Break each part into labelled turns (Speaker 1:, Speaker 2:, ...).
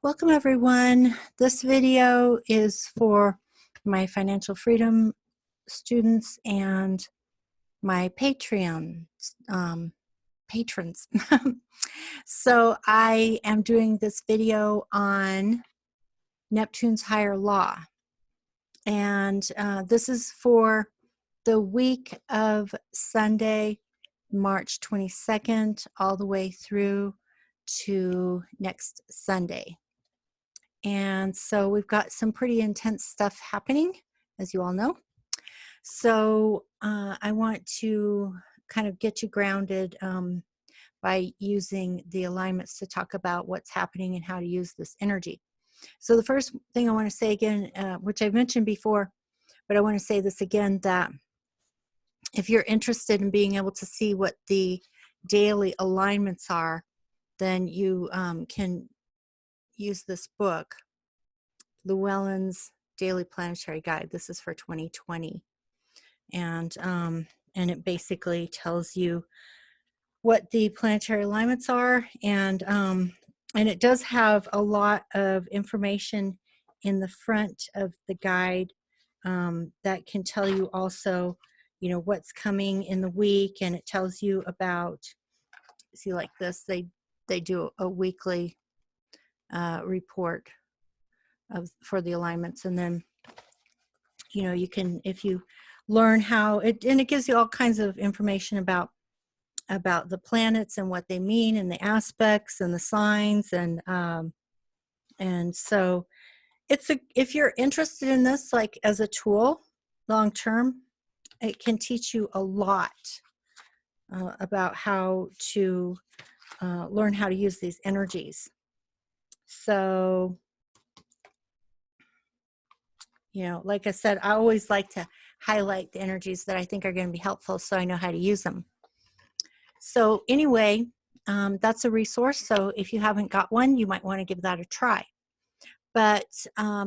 Speaker 1: Welcome everyone. This video is for my financial freedom students and my Patreon patrons. So I am doing this video on Neptune's higher law. And this is for the week of Sunday, March 22nd, all the way through to next Sunday. And so we've got some pretty intense stuff happening, as you all know. So I want to kind of get you grounded by using the alignments to talk about what's happening and how to use this energy. So the first thing I want to say again, which I've mentioned before, but I want to say this again, that if you're interested in being able to see what the daily alignments are, then you can use this book, Llewellyn's Daily Planetary Guide. This is for 2020, and it basically tells you what the planetary alignments are, and it does have a lot of information in the front of the guide that can tell you also, you know, what's coming in the week, and it tells you about, see, like this, they do a weekly report for the alignments, and then, you know, you can, if you learn how it, and it gives you all kinds of information about the planets and what they mean and the aspects and the signs, and so it's if you're interested in this, like as a tool long term, it can teach you a lot about how to learn how to use these energies. So, you know, like I said, I always like to highlight the energies that I think are going to be helpful so I know how to use them. So anyway, that's a resource. So if you haven't got one, you might want to give that a try. But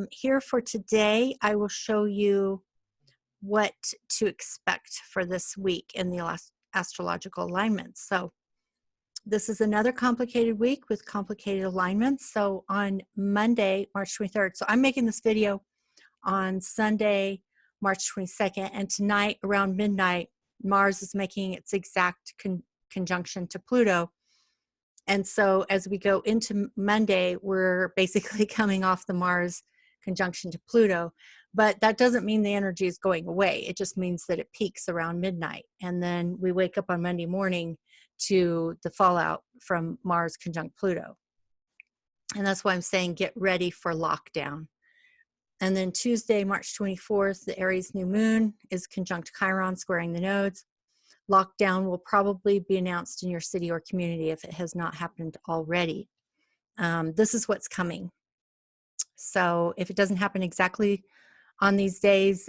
Speaker 1: here for today, I will show you what to expect for this week in the astrological alignments. So this is another complicated week with complicated alignments. So on Monday, March 23rd, so I'm making this video on Sunday, March 22nd, and tonight around midnight, Mars is making its exact conjunction to Pluto. And so as we go into Monday, we're basically coming off the Mars conjunction to Pluto, but that doesn't mean the energy is going away. It just means that it peaks around midnight, and then we wake up on Monday morning to the fallout from Mars conjunct Pluto. And that's why I'm saying get ready for lockdown. And then Tuesday, March 24th, the Aries new moon is conjunct Chiron, squaring the nodes. Lockdown will probably be announced in your city or community if it has not happened already. This is what's coming. So if it doesn't happen exactly on these days,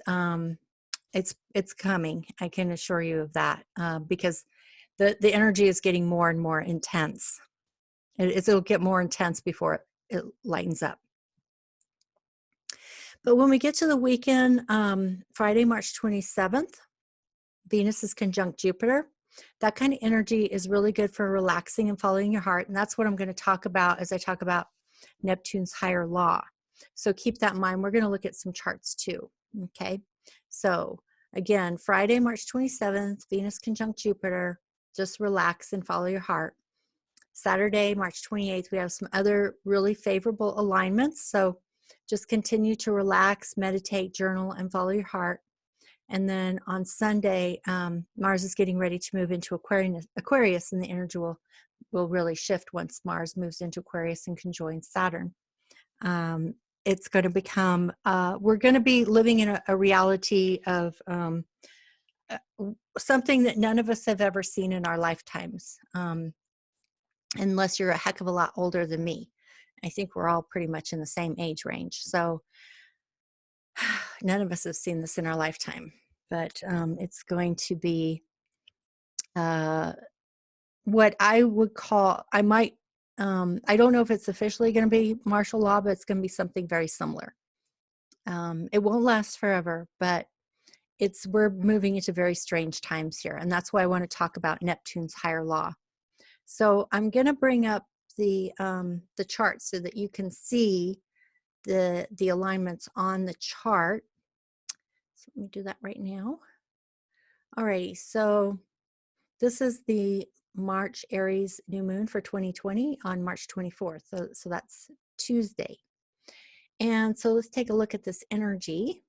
Speaker 1: it's coming. I can assure you of that, because the energy is getting more and more intense. It'll get more intense before it lightens up. But when we get to the weekend, Friday, March 27th, Venus is conjunct Jupiter. That kind of energy is really good for relaxing and following your heart. And that's what I'm going to talk about as I talk about Neptune's higher law. So keep that in mind. We're going to look at some charts too. Okay. So again, Friday, March 27th, Venus conjunct Jupiter. Just relax and follow your heart. Saturday, March 28th, we have some other really favorable alignments. So just continue to relax, meditate, journal, and follow your heart. And then on Sunday, Mars is getting ready to move into Aquarius, and the energy will really shift once Mars moves into Aquarius and conjoins Saturn. It's going to become, we're going to be living in a reality of something that none of us have ever seen in our lifetimes, unless you're a heck of a lot older than me. I think we're all pretty much in the same age range. So none of us have seen this in our lifetime, but it's going to be what I would call, I don't know if it's officially going to be martial law, but it's going to be something very similar. It won't last forever, but we're moving into very strange times here. And that's why I want to talk about Neptune's higher law. So I'm going to bring up the chart so that you can see the alignments on the chart. So let me do that right now. Alrighty, so this is the March Aries new moon for 2020 on March 24th. So that's Tuesday. And so let's take a look at this energy.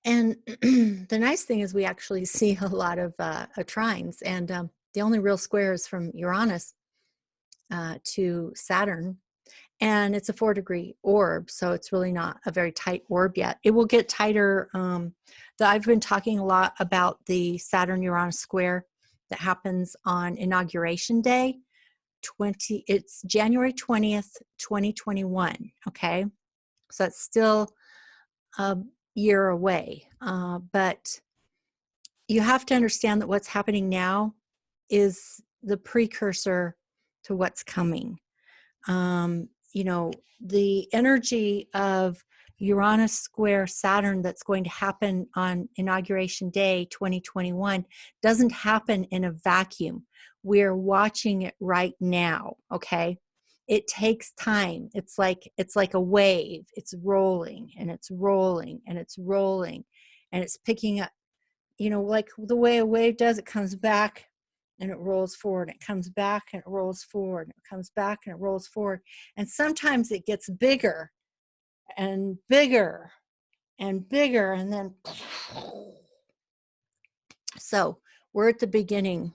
Speaker 1: And the nice thing is we actually see a lot of trines, and the only real square is from Uranus to Saturn, and it's a 4-degree orb, so it's really not a very tight orb yet. It will get tighter. I've been talking a lot about the Saturn-Uranus square that happens on Inauguration Day. It's January 20th, 2021, okay? So it's still a year away, but you have to understand that what's happening now is the precursor to what's coming. You know, the energy of Uranus square Saturn that's going to happen on Inauguration Day 2021 doesn't happen in a vacuum. We're watching it right now, okay? It takes time. It's like a wave. It's rolling and it's rolling and it's rolling and it's picking up, you know, like the way a wave does. It comes back and it rolls forward, and it comes back and it rolls forward, and it comes back and it rolls forward. And sometimes it gets bigger and bigger and bigger, and then so we're at the beginning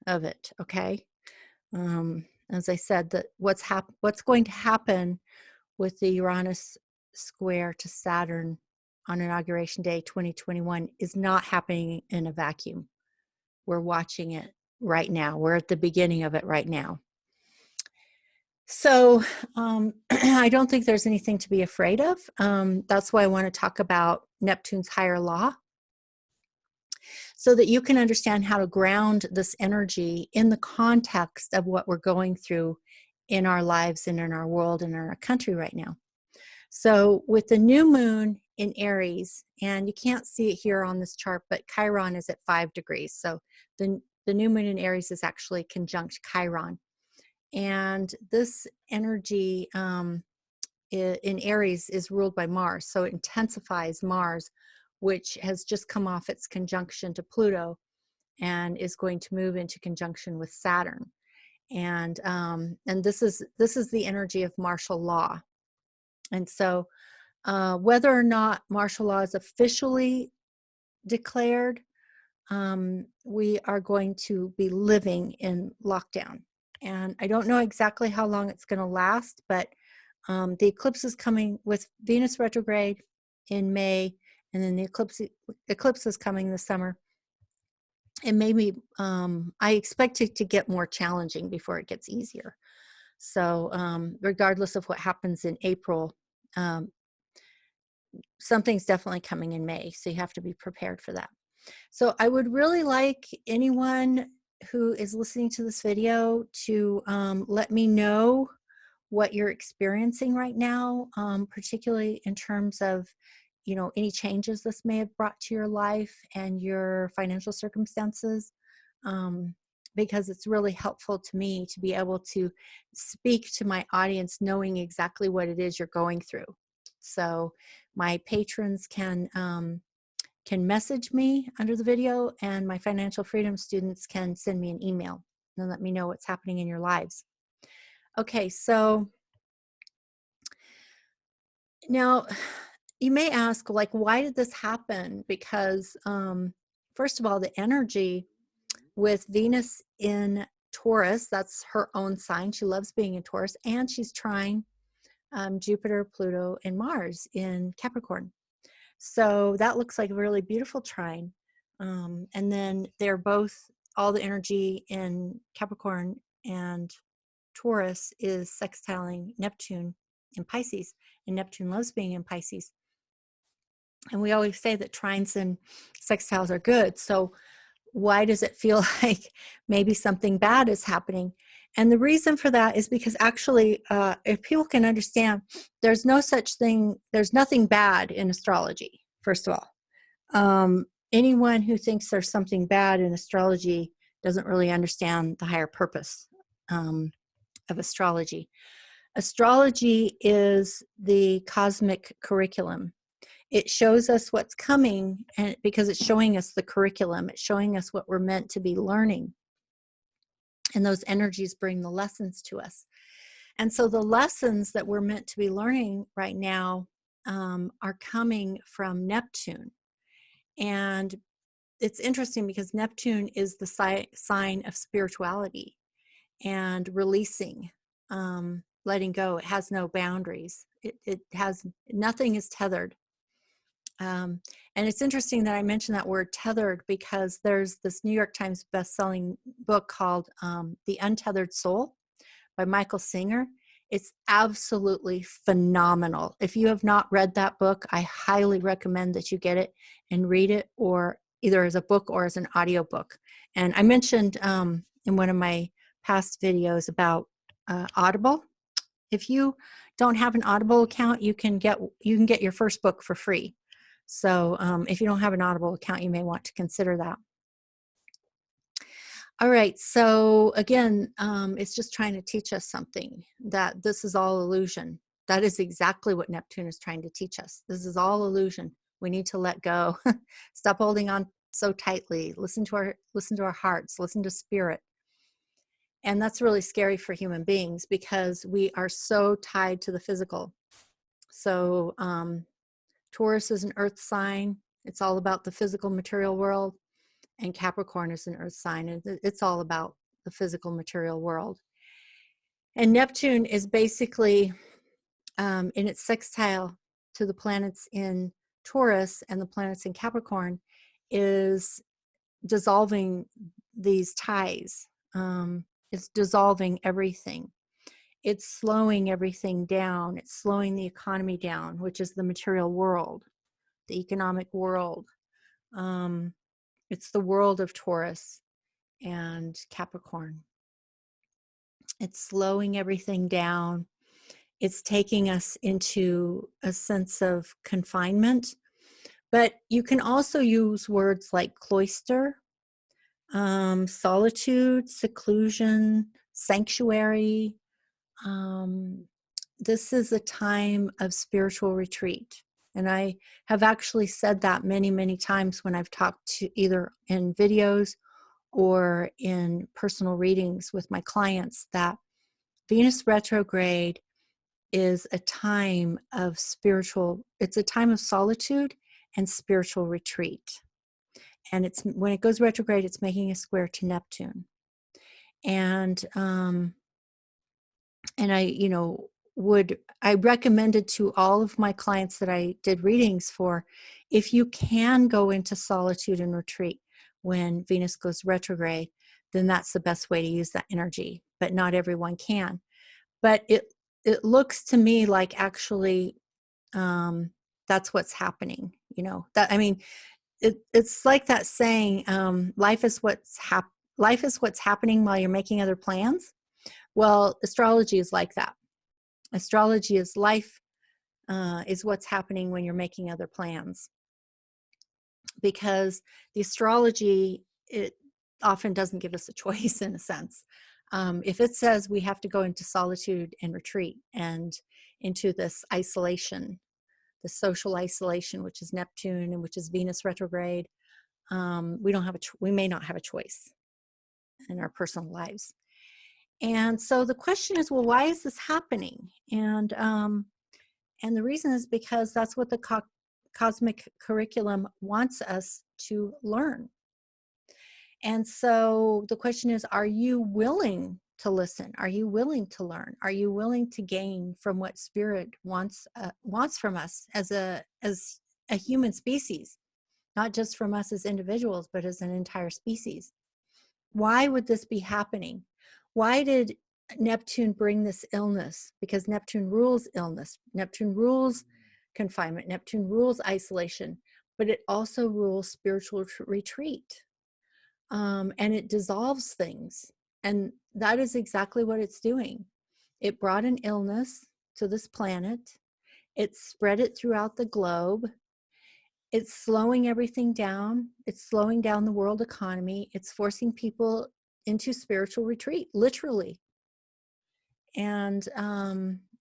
Speaker 1: of it, okay? As I said, that what's going to happen with the Uranus square to Saturn on Inauguration Day 2021 is not happening in a vacuum. We're watching it right now. We're at the beginning of it right now. So I don't think there's anything to be afraid of. That's why I want to talk about Neptune's higher law, so that you can understand how to ground this energy in the context of what we're going through in our lives and in our world and in our country right now. So with the new moon in Aries, and you can't see it here on this chart, but Chiron is at 5 degrees. So the new moon in Aries is actually conjunct Chiron. And this energy in Aries is ruled by Mars. So it intensifies Mars, which has just come off its conjunction to Pluto and is going to move into conjunction with Saturn. And this is the energy of martial law. And so whether or not martial law is officially declared, we are going to be living in lockdown. And I don't know exactly how long it's going to last, but the eclipse is coming with Venus retrograde in May, and then the eclipse is coming this summer. And maybe I expect it to get more challenging before it gets easier. So regardless of what happens in April, something's definitely coming in May. So you have to be prepared for that. So I would really like anyone who is listening to this video to let me know what you're experiencing right now, particularly in terms of, you know, any changes this may have brought to your life and your financial circumstances, because it's really helpful to me to be able to speak to my audience knowing exactly what it is you're going through. So my patrons can message me under the video, and my financial freedom students can send me an email and let me know what's happening in your lives. Okay, so now you may ask, like, why did this happen? Because first of all, the energy with Venus in Taurus, that's her own sign. She loves being in Taurus, and she's trine Jupiter, Pluto, and Mars in Capricorn. So that looks like a really beautiful trine. And then they're both, all the energy in Capricorn and Taurus is sextiling Neptune in Pisces, and Neptune loves being in Pisces. And we always say that trines and sextiles are good. So why does it feel like maybe something bad is happening? And the reason for that is because actually, if people can understand, there's no such thing, there's nothing bad in astrology, first of all. Anyone who thinks there's something bad in astrology doesn't really understand the higher purpose of astrology. Astrology is the cosmic curriculum. It shows us what's coming, and because it's showing us the curriculum, it's showing us what we're meant to be learning. And those energies bring the lessons to us. And so the lessons that we're meant to be learning right now are coming from Neptune. And it's interesting because Neptune is the sign of spirituality and releasing, letting go. It has no boundaries. It has, nothing is tethered. And it's interesting that I mentioned that word tethered because there's this New York Times best-selling book called The Untethered Soul by Michael Singer. It's absolutely phenomenal. If you have not read that book, I highly recommend that you get it and read it, or either as a book or as an audiobook. And I mentioned in one of my past videos about Audible. If you don't have an Audible account, you can get your first book for free. So if you don't have an Audible account, you may want to consider that. All right, so again, it's just trying to teach us something, that this is all illusion. That is exactly what Neptune is trying to teach us. This is all illusion. We need to let go. Stop holding on so tightly. Listen to our hearts, listen to spirit. And that's really scary for human beings because we are so tied to the physical. So Taurus is an earth sign. It's all about the physical material world. And Capricorn is an earth sign, and it's all about the physical material world. And Neptune is basically in its sextile to the planets in Taurus and the planets in Capricorn, is dissolving these ties. It's dissolving everything. It's slowing everything down. It's slowing the economy down, which is the material world, the economic world. It's the world of Taurus and Capricorn. It's slowing everything down. It's taking us into a sense of confinement. But you can also use words like cloister, solitude, seclusion, sanctuary. This is a time of spiritual retreat. And I have actually said that many, many times when I've talked to either in videos or in personal readings with my clients, that Venus retrograde is a time of it's a time of solitude and spiritual retreat. And it's, when it goes retrograde, it's making a square to Neptune. And I recommended to all of my clients that I did readings for, if you can go into solitude and retreat when Venus goes retrograde, then that's the best way to use that energy. But not everyone can. But it looks to me like actually that's what's happening. It's like that saying, life is what's happening while you're making other plans. Well, astrology is like that. Astrology is life, is what's happening when you're making other plans. Because the astrology, it often doesn't give us a choice in a sense. If it says we have to go into solitude and retreat and into this isolation, the social isolation, which is Neptune and which is Venus retrograde, we may not have a choice in our personal lives. And so the question is, well, why is this happening? And the reason is because that's what the cosmic curriculum wants us to learn. And so the question is, are you willing to listen? Are you willing to learn? Are you willing to gain from what Spirit wants from us as a human species, not just from us as individuals, but as an entire species? Why would this be happening? Why did Neptune bring this illness? Because Neptune rules illness. Neptune rules confinement. Neptune rules isolation, but it also rules spiritual retreat. And it dissolves things. And that is exactly what it's doing. It brought an illness to this planet. It spread it throughout the globe. It's slowing everything down. It's slowing down the world economy. It's forcing people into spiritual retreat, literally. and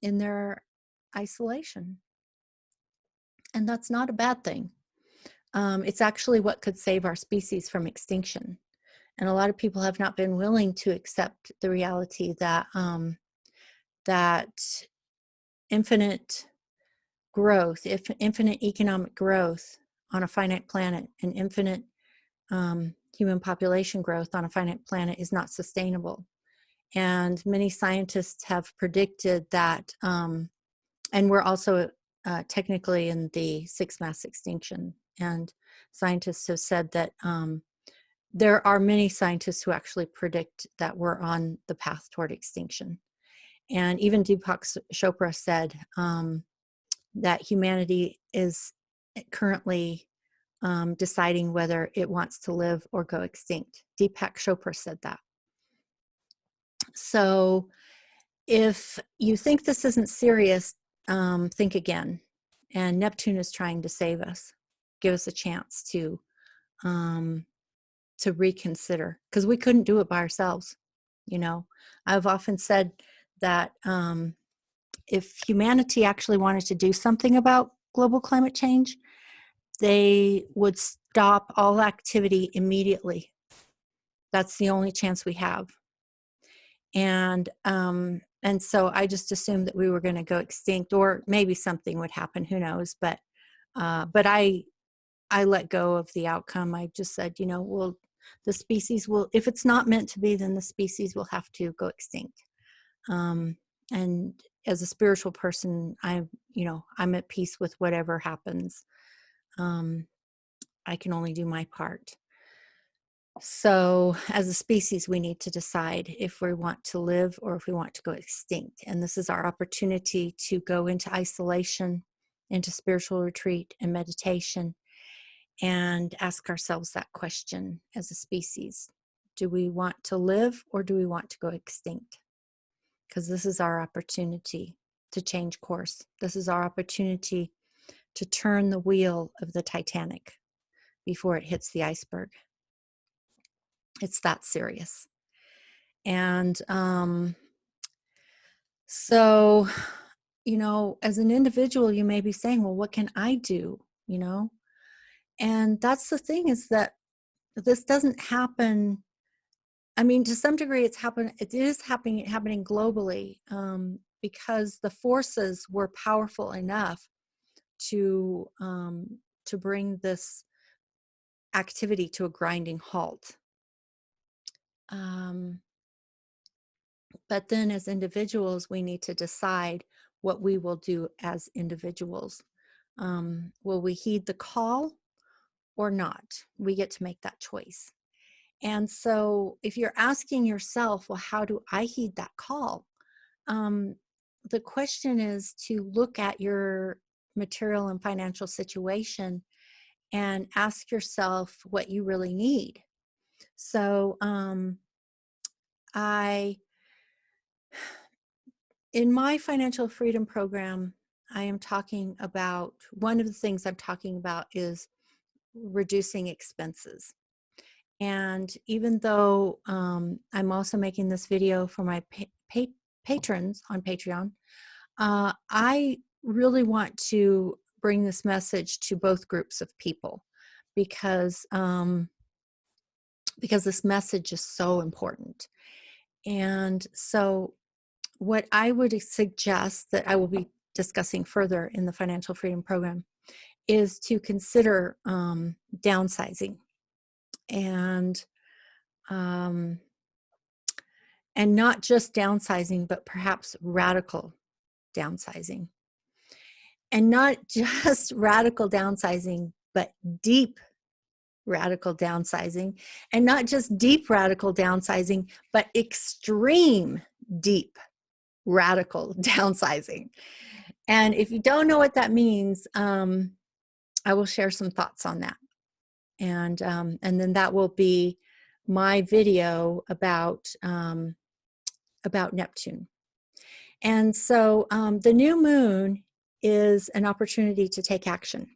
Speaker 1: in their isolation. And that's not a bad thing. It's actually what could save our species from extinction. And a lot of people have not been willing to accept the reality that that infinite growth, if infinite economic growth on a finite planet, and infinite human population growth on a finite planet is not sustainable. And many scientists have predicted that, and we're also technically in the sixth mass extinction. And scientists have said that there are many scientists who actually predict that we're on the path toward extinction. And even Deepak Chopra said that humanity is currently deciding whether it wants to live or go extinct. Deepak Chopra said that. So if you think this isn't serious, think again. And Neptune is trying to save us, give us a chance to reconsider, because we couldn't do it by ourselves. You know, I've often said that if humanity actually wanted to do something about global climate change, they would stop all activity immediately. That's the only chance we have. And so I just assumed that we were going to go extinct, or maybe something would happen. Who knows? But I let go of the outcome. I just said, you know, well, the species will, if it's not meant to be, then the species will have to go extinct. And as a spiritual person, I'm at peace with whatever happens. I can only do my part. So as a species, we need to decide if we want to live or if we want to go extinct. And this is our opportunity to go into isolation, into spiritual retreat and meditation, and ask ourselves that question as a species. Do we want to live or do we want to go extinct? Because this is our opportunity to change course. This is our opportunity to turn the wheel of the Titanic before it hits the iceberg. It's that serious. And so, you know, as an individual, you may be saying, well, what can I do? You know, and that's the thing, is that this doesn't happen. I mean, to some degree, it is happening globally, because the forces were powerful enough to bring this activity to a grinding halt. But then as individuals, we need to decide what we will do as individuals. Will we heed the call or not? We get to make that choice. And so if you're asking yourself, well, how do I heed that call? The question is to look at your material and financial situation and ask yourself what you really need. So in my financial freedom program, I am talking about, one of the things I'm talking about is reducing expenses. And even though I'm also making this video for my patrons on Patreon, I really want to bring this message to both groups of people, because this message is so important. And so what I would suggest, that I will be discussing further in the Financial Freedom Program, is to consider downsizing, and not just downsizing, but perhaps radical downsizing. And not just radical downsizing, but deep radical downsizing. And not just deep radical downsizing, but extreme deep radical downsizing. And if you don't know what that means, I will share some thoughts on that. And then that will be my video about Neptune. And so the new moon is an opportunity to take action,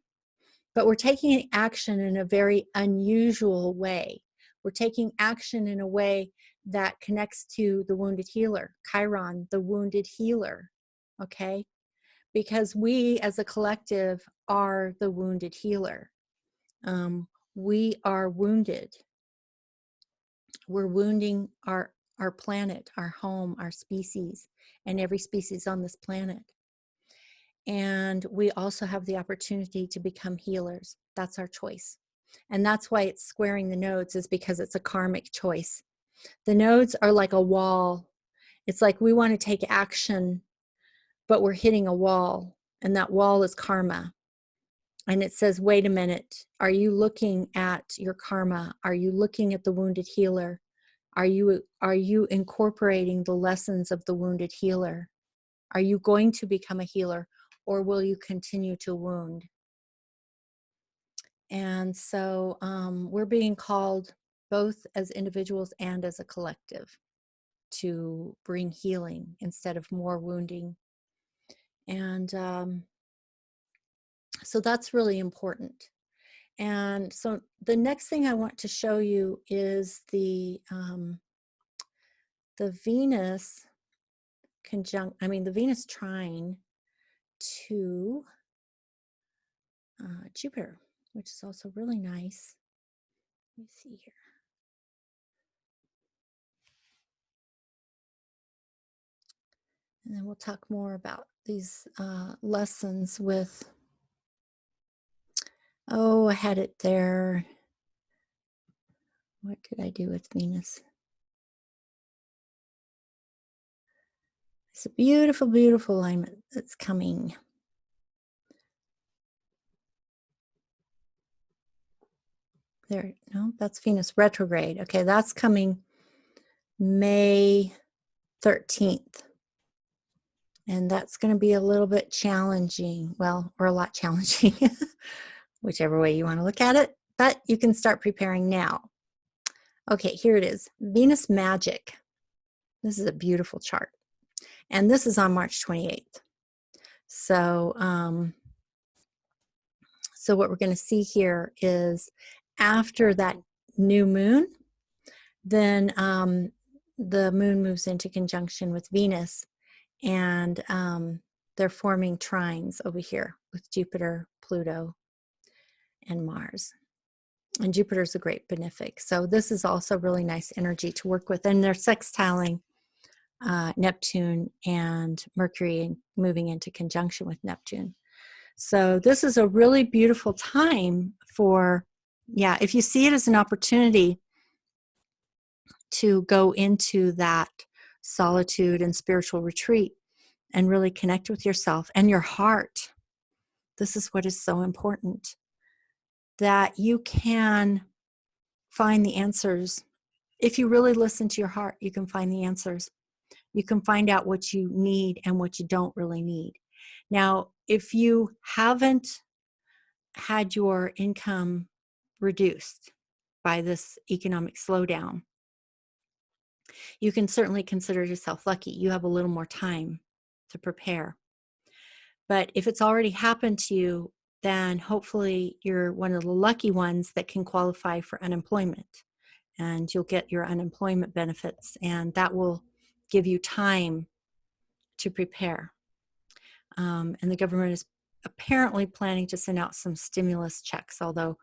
Speaker 1: but we're taking action in a very unusual way. We're taking action in a way that connects to the wounded healer, Chiron, the wounded healer, okay? Because we as a collective are the wounded healer. We are wounded. We're wounding our planet, our home, our species, and every species on this planet. And we also have the opportunity to become healers. That's our choice. And that's why it's squaring the nodes, is because it's a karmic choice. The nodes are like a wall. It's like we want to take action, but we're hitting a wall, and that wall is karma. And it says, wait a minute, are you looking at your karma? Are you looking at the wounded healer? Are you incorporating the lessons of the wounded healer? Are you going to become a healer, or will you continue to wound? And so we're being called both as individuals and as a collective to bring healing instead of more wounding. And so that's really important. And so the next thing I want to show you is the Venus the Venus trine to Jupiter, which is also really nice. Let me see here. And then we'll talk more about these lessons with, I had it there. What did I do with Venus? It's a beautiful, beautiful alignment that's coming. There, no, that's Venus retrograde. Okay, that's coming May 13th. And that's going to be a little bit challenging. Well, or a lot challenging, whichever way you want to look at it. But you can start preparing now. Okay, here it is. Venus Magic. This is a beautiful chart. And this is on March 28th. So, so what we're going to see here is after that new moon, then the moon moves into conjunction with Venus, and they're forming trines over here with Jupiter, Pluto, and Mars. And Jupiter's a great benefic. So this is also really nice energy to work with. And they're sextiling Neptune and Mercury, moving into conjunction with Neptune. So this is a really beautiful time for, if you see it as an opportunity to go into that solitude and spiritual retreat and really connect with yourself and your heart. This is what is so important, that you can find the answers. If you really listen to your heart, you can find the answers. You can find out what you need and what you don't really need. Now, if you haven't had your income reduced by this economic slowdown, you can certainly consider yourself lucky. You have a little more time to prepare. But if it's already happened to you, then hopefully you're one of the lucky ones that can qualify for unemployment, and you'll get your unemployment benefits, and that will give you time to prepare. And the government is apparently planning to send out some stimulus checks, although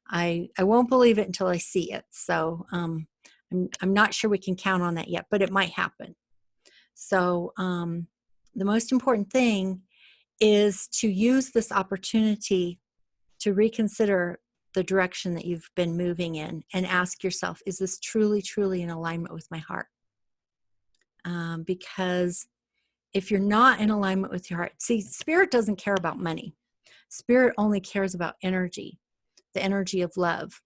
Speaker 1: I won't believe it until I see it. So I'm not sure we can count on that yet, but it might happen. So the most important thing is to use this opportunity to reconsider the direction that you've been moving in and ask yourself, is this truly, truly in alignment with my heart? Because if you're not in alignment with your heart, see, Spirit doesn't care about money. Spirit only cares about energy, the energy of love.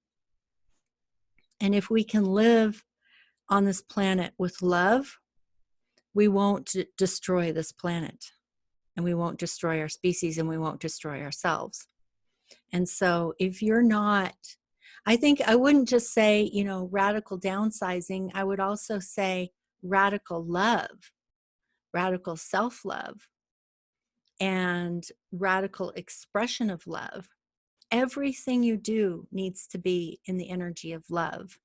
Speaker 1: And if we can live on this planet with love, we won't destroy this planet, and we won't destroy our species, and we won't destroy ourselves. And so if you're not, I think I wouldn't just say, radical downsizing. I would also say radical love, radical self-love, and radical expression of love. Everything you do needs to be in the energy of love.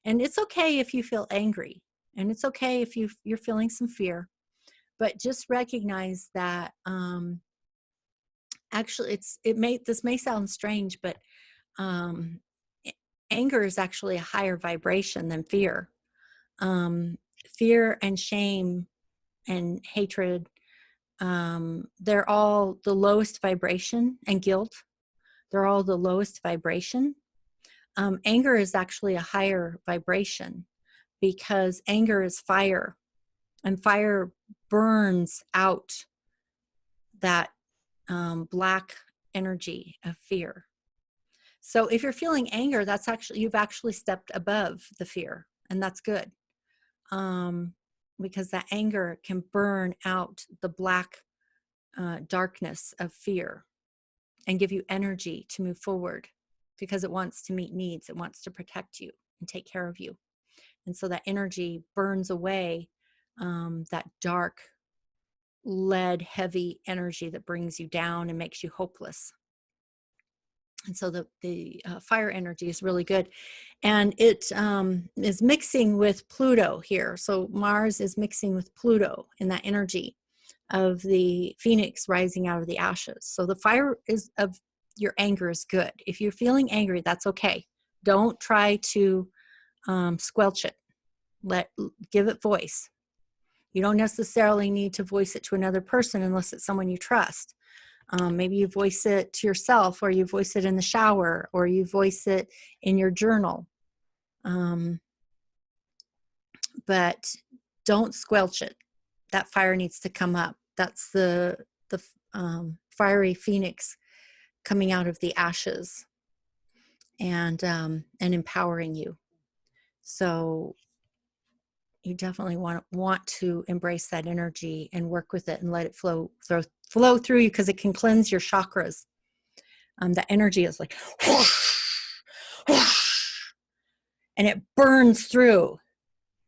Speaker 1: And it's okay if you feel angry, and it's okay if you're feeling some fear, but just recognize that actually this may sound strange, but um, anger is actually a higher vibration than fear. Fear and shame and hatred, they're all the lowest vibration, and guilt, they're all the lowest vibration. Anger is actually a higher vibration because anger is fire, and fire burns out that black energy of fear. So if you're feeling anger, that's actually, you've actually stepped above the fear, and that's good. Because that anger can burn out the black darkness of fear and give you energy to move forward, because it wants to meet needs. It wants to protect you and take care of you. And so that energy burns away that dark, lead, heavy energy that brings you down and makes you hopeless. And so the fire energy is really good. And it is mixing with Pluto here. So Mars is mixing with Pluto in that energy of the phoenix rising out of the ashes. So the fire of your anger is good. If you're feeling angry, that's okay. Don't try to squelch it. Give it voice. You don't necessarily need to voice it to another person unless it's someone you trust. Maybe you voice it to yourself, or you voice it in the shower, or you voice it in your journal. But don't squelch it. That fire needs to come up. That's the fiery phoenix coming out of the ashes and empowering you. So you definitely want to embrace that energy and work with it and let it flow through you, because it can cleanse your chakras. That energy is like whoosh, whoosh, and it burns through.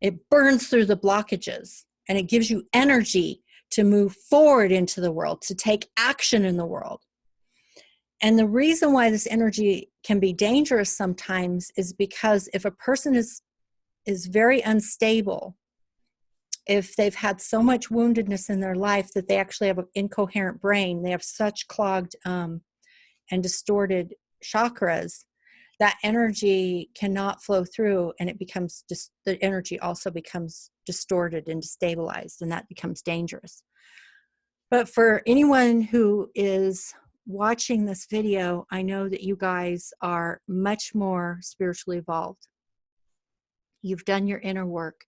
Speaker 1: It burns through the blockages, and it gives you energy to move forward into the world, to take action in the world. And the reason why this energy can be dangerous sometimes is because if a person is very unstable, if they've had so much woundedness in their life that they actually have an incoherent brain, they have such clogged and distorted chakras, that energy cannot flow through, and it becomes just, the energy also becomes distorted and destabilized, and that becomes dangerous. But for anyone who is watching this video, I know that you guys are much more spiritually evolved. You've done your inner work.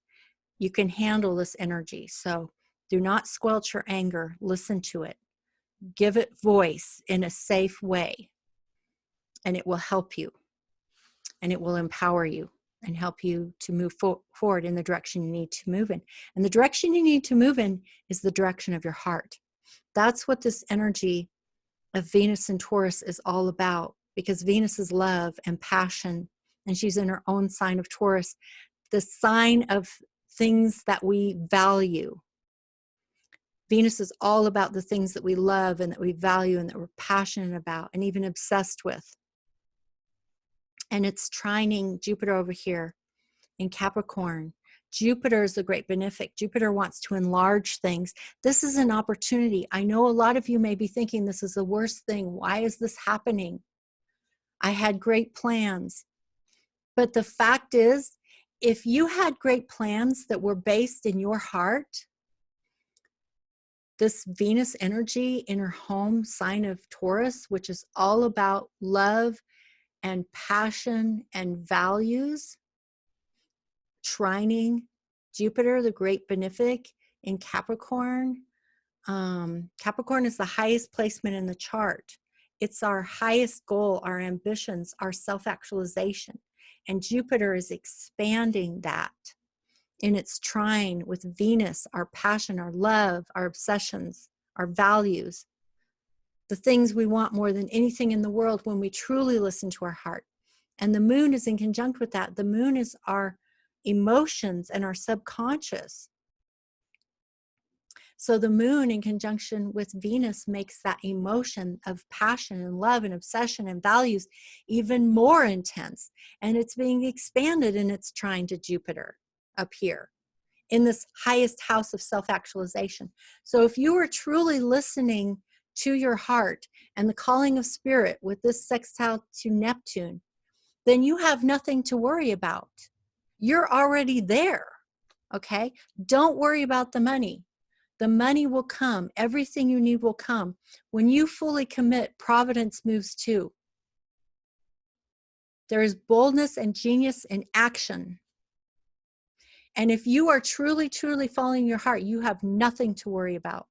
Speaker 1: You can handle this energy. So do not squelch your anger. Listen to it. Give it voice in a safe way, and it will help you, and it will empower you and help you to move forward in the direction you need to move in. And the direction you need to move in is the direction of your heart. That's what this energy of Venus and Taurus is all about, because Venus is love and passion, and she's in her own sign of Taurus, the sign of things that we value. Venus is all about the things that we love and that we value and that we're passionate about and even obsessed with. And it's trining Jupiter over here in Capricorn. Jupiter is the great benefic. Jupiter wants to enlarge things. This is an opportunity. I know a lot of you may be thinking this is the worst thing. Why is this happening? I had great plans. But the fact is, if you had great plans that were based in your heart, this Venus energy in her home sign of Taurus, which is all about love and passion and values, trining Jupiter, the great benefic, in Capricorn. Capricorn is the highest placement in the chart. It's our highest goal, our ambitions, our self-actualization. And Jupiter is expanding that in its trine with Venus, our passion, our love, our obsessions, our values, the things we want more than anything in the world when we truly listen to our heart. And the moon is in conjunct with that. The moon is our emotions and our subconscious. So the moon in conjunction with Venus makes that emotion of passion and love and obsession and values even more intense. And it's being expanded in its trine to Jupiter up here in this highest house of self-actualization. So if you are truly listening to your heart and the calling of spirit with this sextile to Neptune, then you have nothing to worry about. You're already there, okay? Don't worry about the money. The money will come. Everything you need will come. When you fully commit, providence moves too. There is boldness and genius in action. And if you are truly, truly following your heart, you have nothing to worry about.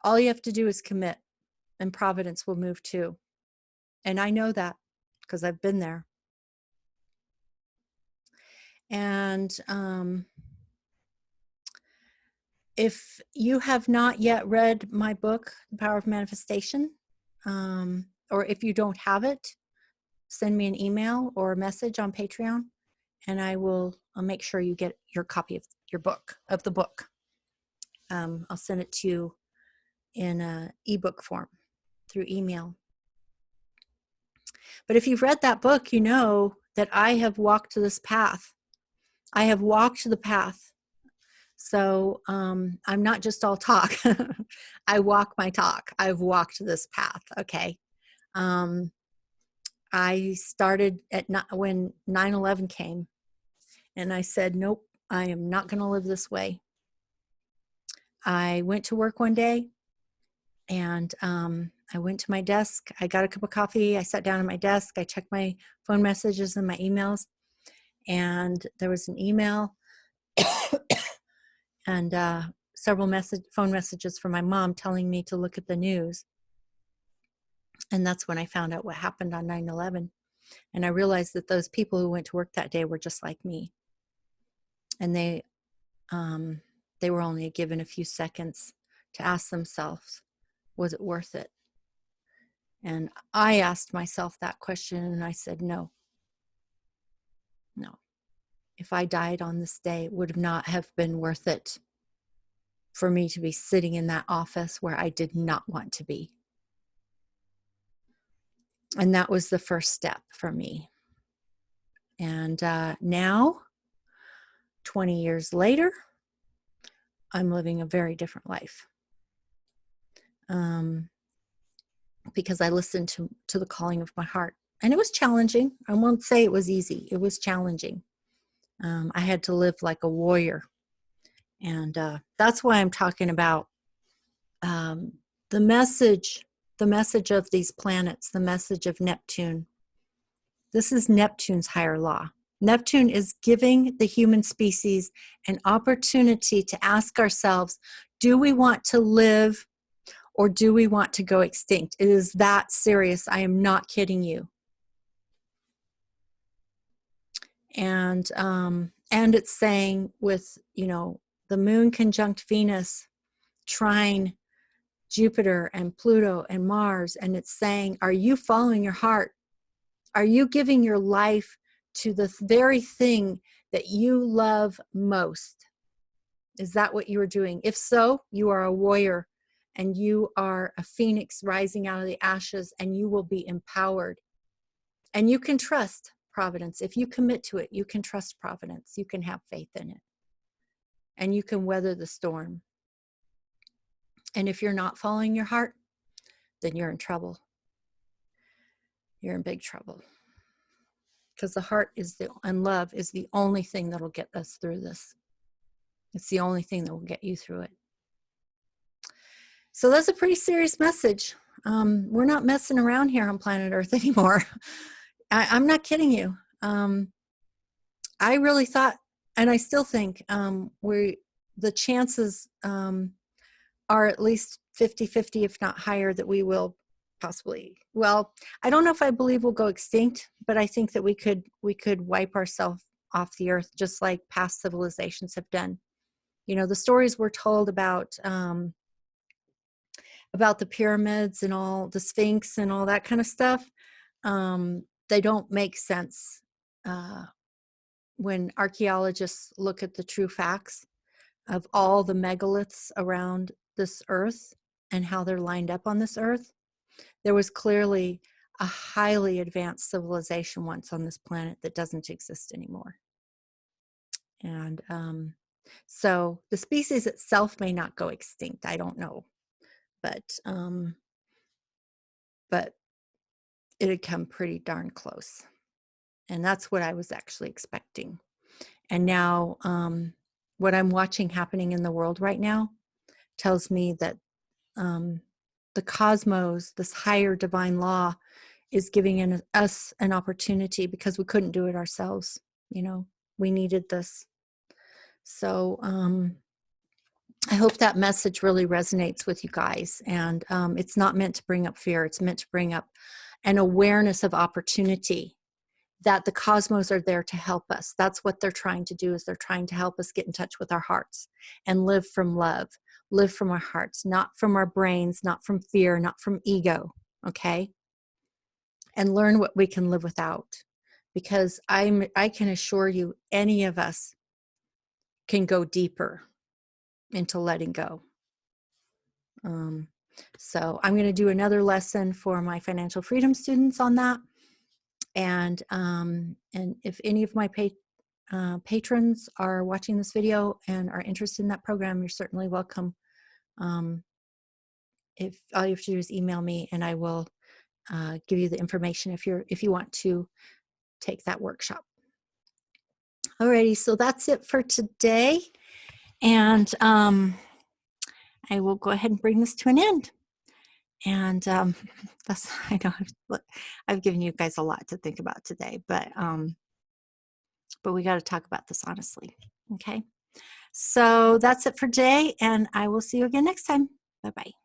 Speaker 1: All you have to do is commit, and providence will move too. And I know that because I've been there. And if you have not yet read my book, The Power of Manifestation, or if you don't have it, send me an email or a message on Patreon, and I'll make sure you get your copy of your book, of the book. I'll send it to you in an ebook form through email. But if you've read that book, you know that I have walked this path. I have walked the path. So I'm not just all talk. I walk my talk. I've walked this path. Okay. I started when 9/11 came, and I said, nope, I am not going to live this way. I went to work one day, and I went to my desk. I got a cup of coffee. I sat down at my desk. I checked my phone messages and my emails, and there was an email and several phone messages from my mom telling me to look at the news. And that's when I found out what happened on 9/11. And I realized that those people who went to work that day were just like me. And they were only given a few seconds to ask themselves, was it worth it? And I asked myself that question, and I said, no. If I died on this day, it would not have been worth it for me to be sitting in that office where I did not want to be. And that was the first step for me. And now, 20 years later, I'm living a very different life. Because I listened to the calling of my heart. And it was challenging. I won't say it was easy. It was challenging. I had to live like a warrior. And that's why I'm talking about the message of these planets, the message of Neptune. This is Neptune's higher law. Neptune is giving the human species an opportunity to ask ourselves, do we want to live or do we want to go extinct? It is that serious. I am not kidding you. And it's saying with, the moon conjunct Venus, trine Jupiter and Pluto and Mars, and it's saying, are you following your heart? Are you giving your life to the very thing that you love most? Is that what you are doing? If so, you are a warrior, and you are a phoenix rising out of the ashes, and you will be empowered. And you can trust providence. If you commit to it, you can trust providence. You can have faith in it. And you can weather the storm. And if you're not following your heart, then you're in trouble. You're in big trouble. Because the heart and love is the only thing that will get us through this. It's the only thing that will get you through it. So that's a pretty serious message. We're not messing around here on planet Earth anymore. I'm not kidding you. I really thought, and I still think, the chances are at least 50-50, if not higher, that we will possibly, well, I don't know if I believe we'll go extinct, but I think that we could wipe ourselves off the earth just like past civilizations have done. The stories we're told about the pyramids and all the Sphinx and all that kind of stuff, they don't make sense when archaeologists look at the true facts. of all the megaliths around this earth and how they're lined up on this earth, there was clearly a highly advanced civilization once on this planet that doesn't exist anymore. And so the species itself may not go extinct. I don't know, but it'd come pretty darn close. And that's what I was actually expecting. And now what I'm watching happening in the world right now tells me that the cosmos, this higher divine law, is giving us an opportunity because we couldn't do it ourselves. You know, we needed this. So I hope that message really resonates with you guys. And it's not meant to bring up fear. It's meant to bring up an awareness of opportunity, that the cosmos are there to help us. That's what they're trying to do, is they're trying to help us get in touch with our hearts and live from love, live from our hearts, not from our brains, not from fear, not from ego, okay? And learn what we can live without. Because I can assure you, any of us can go deeper into letting go. So I'm going to do another lesson for my financial freedom students on that. And if any of my patrons are watching this video and are interested in that program, you're certainly welcome. If all you have to do is email me, and I will give you the information if you want to take that workshop. Alrighty, so that's it for today, and I will go ahead and bring this to an end. And that's, I know I've given you guys a lot to think about today, but we got to talk about this honestly. Okay, so that's it for today, and I will see you again next time. Bye-bye.